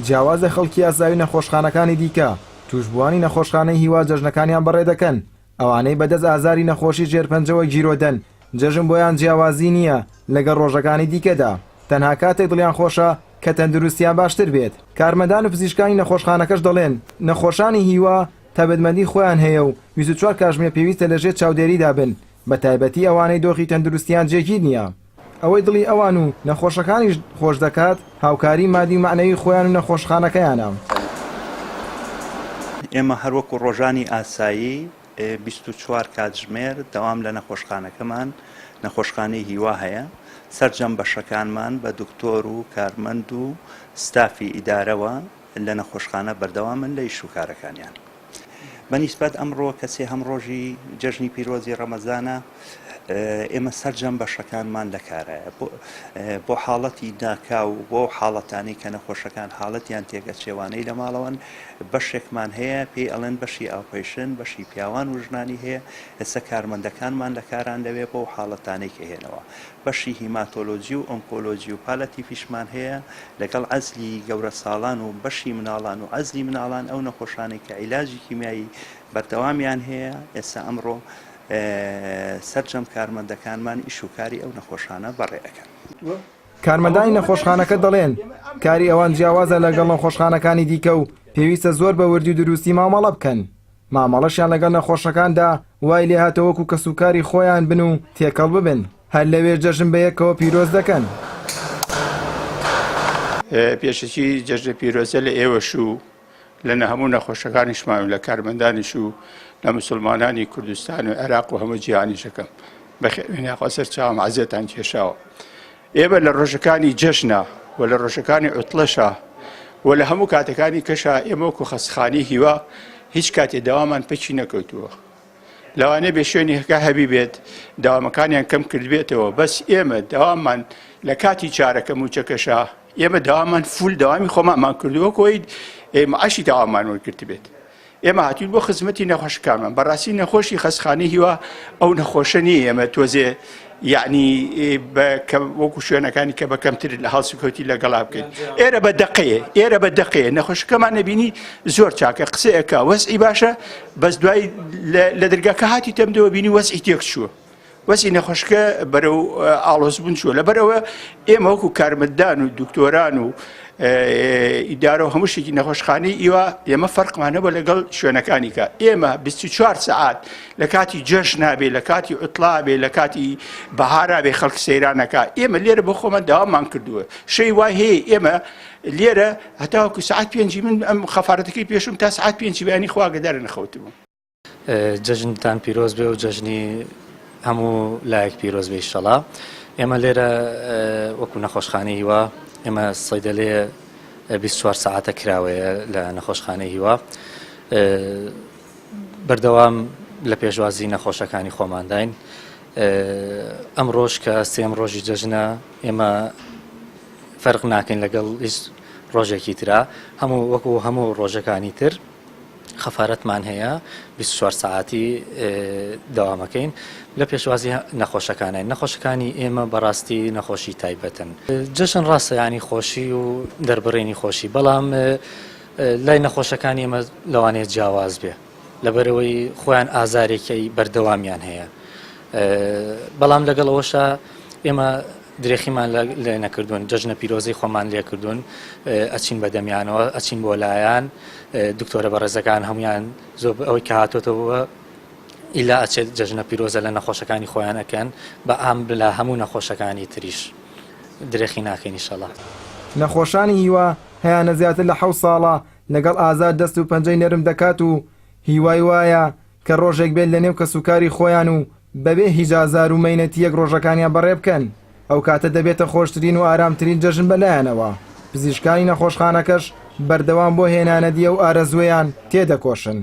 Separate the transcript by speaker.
Speaker 1: جیاوازە خەڵکی ئاساوی نەخۆشخانەکانی دیکە توشبووانی نەخۆشخانەی هیوا جەژنەکانیان بەڕێ دەکەن ئەوانەی بەدەست ئازاری نەخۆشی ژێرپەنجەوە گیرۆدەن جەژن بۆیان جیاوازی نییە لەگەڵ ڕۆژەکانی دیکەدا تەنها کاتێک دڵیان خۆشە کە تەندروستیان باشتر بێت. کارمەندان و پزیشکانی نەخۆشخانەکەش دەڵێن نەخۆشانی هیوا تایبەتمەندی خۆیان هەیە و 24 کاتژمێر پێویستە لەژێر چاودێریدا بن بە تایبەتی ئەوانەی دۆخی تەندروستیان جێگیر نییە. ئەوەی دڵی ئەوان و نەخۆشەکانیش خۆش دەکات هاوکاری مادی و معنەوی خۆیان و نەخۆشخانەکەیانە.
Speaker 2: ئێمە هەروەکو ڕۆژانی ئاسایی 24 کاتژمێر دەوام لە نەخۆشخانەکەمان نەخۆشخانەی هیوا هەیە سەرجەم بەشەکانمان بە دکتۆر و کارمەند و ستافی ئیدارەوە لە نەخۆشخانە بەردەوامن لە ئیش و کارەکانیان. بەنیسبەت ئەمڕۆ کەسێ هەم ڕۆژی جەژنی پیرۆزی ڕەمەزانە ئێمە سەرجەم بەشەکانمان لە کارایە بۆ حاڵەتی ناکا و بۆ حاڵەتانی کە نەخۆشەکان حاڵەتیان تێگەچێوانەی لە ماڵەوەن بەشێکمان هەیە پێی ئەڵێن بەشی ئاوپەیشن بەشی پیاوان و ژنانی هەیە ئێستا کارمەندەکانمان لە کاران لەوێ بۆ حاڵەتانەی کە هێنەوە بەشی هیماتۆلۆجی و ئۆنکۆلۆجی و پالەتیفیشمان هەیە لەگەڵ عەزلی گەورە ساڵان و بەشی مناڵان و عەزلی مناڵان ئەو نەخۆشانەی کە عیلاجی کیمیایی بەردەوامیان هەیە ئێستا ئەمڕۆ سەرجەم کارمەندەکانمان ئیش و کاری ئەو نەخۆشانە بەڕێ ئەەکەن.
Speaker 1: کارمەندانی نەخۆشخانەکە دەڵێن کاری ئەوان جیاوازە لەگەڵ نەخۆشخانەکانی دیکە و پێویستە زۆر بە وردی و دروستی مامەڵە بکەن. مامەڵەشیان لەگەڵ نەخۆشەکاندا وای لێ هاتەوەکو کەسوکاری خۆیان بن و تێکەڵ ببن هەر لەوێ جەژن بە یەکەوە پیرۆز دەکەن.
Speaker 3: پێشەکی جەژنە پیرۆزە لە ئێوەش و لەنە هەموو نەخۆشەکانیشمان و لە کارمەندانیش و لە مسلمانانی کوردستان و عێراق و هەموو جیهانیشەکەم بەخێربێنیا خۆسەر چاوم عەزیەتان کێشاوە. ئێمە لە ڕۆژەکانی جەژنە و لە ڕۆژەکانی عوتڵەشە و لە هەموو کاتەکانی کەشە ئێمە وەکو خەستخانەی هیوا هیچ کاتێ داوامان پەکی نەکەوتووە. لەوانەیە بێ شوێنی هەکا هەبی بێت داوامەکانیان کەم کردبێتەوە بەس ئێمە داوامان لە کاتی چارەکەم و چەکەشە ئێمە داوامان فول داوامی خۆمانمان کردووە کۆی ئێمە عەشی داوامان وەرگرت بێت. ئێمە هاتوین بۆ خزمەتی نەخۆشەکانمان بەڕاستی نەخۆشی خەستخانەی هیوا ئەو نەخۆشە نیە ئێمە تۆزێ یعنی وەکو شوێنەکانی کە بەکەمتر لە هەڵسوکەوتی لەگەڵا بکەین ئێرە بە دەقەیە نەخۆشەکەمان نەبینی زۆر چاکە قسەیەکە وەزعی باشە بەس دوای لە دەرگاکە هاتی تەمدەوە بینی وەزعی تێک چووە وەزعی نەخۆشەکە بەرەو ئاڵۆزبوون چووە لەبەرەوە ئێمە وەکو کارمەندان و دکتۆران و ئیدارە و هەموو شتێکی نەخۆشخانەی ئێوە ئێمە فەرقمانەوە لەگەڵ شوێنەکانی کە ئێمە 24 سەعات لە کاتی جەژن نابێ لە کاتی عوتڵا بێ لە کاتی بەهارا بێ خەڵک سەیرانەکە ئێمە لێرە بۆ خۆمان داوامان کردووە شەی وای هەیە ئێمە لێرە هەتاوەکو سەعات 5 من ئەم خەفارەتەکەی پێشم تا سەعات 5 بەیانی خواگەدارە نەخەوتبوو.
Speaker 4: جەژنتان پیرۆز بێ و جەژنی هەموو لایەک پیرۆز بێ ئینشەڵا. ئێمە لێرە وەکو نەخۆشخانەی هیوا ئێمە سەیدەلێ 24 ساعتە کراوەیە لە نەخۆشخانەی هیوا بەردەوام لە پێشوازی نەخۆشەکانی خۆمانداین. ئەم ڕۆژ کە سێم ڕۆژی جەژنە ئێمە فەرق ناکەین لەگەڵ هیچ ڕۆژێکی ترا وەکو هەموو ڕۆژەکانی تر خەفارەتمان هەیە 24 ساعتی داوامەکەین لە پێشوازی نەخۆشەکانی ئێمە بەڕاستی نەخۆشی تایبەتن. جەژن ڕاستە ینی خۆشی و دەربڕێنی خۆشی بەڵام لای نەخۆشەکانی ئێمە لەوانەیە جیاواز بێ لەبەرەوەی خۆیان ئازارێکی بەردەوامیان هەیە بەڵام لەگەڵ ئەوەشە ئێمە درێخیمان لێ نەکردوون جەژنە پیرۆزەی خۆمان لێ کردوون ئەچین بەدەمیانەوە ئەچین بۆ لایەن دکتۆرە بەڕێزەکان هەمویان زۆر ئەوەی کە هاتۆتەوە ئیلا ئەچێت جەژنە پیرۆزە لە نەخۆشەکانی خۆیان ئەکەن بە ئام لە هەموو نەخۆشەکانی تریش درێخی ناکەین ئینشەڵا.
Speaker 1: نەخۆشانی هیوا هەیانە زیاتر لە 7 ساڵە لەگەڵ ئازار دەست و پەنجەی نەرم دەکات و هیوای وایە کە ڕۆژێک بێت لە نێو کەسوکاری خۆیان و بەبێ هیچ ئازار و مەینەتیەک ڕۆژەکانیان بەڕێ بکەن ئەو کاتە دەبێتە خۆشترین و ئارامترین جەژن بەلایەنەوە. پزیشکانی نەخۆشخانەکەش بەردەوام بۆ هێنانەدیە و ئارەزوەیان تێدەکۆشن.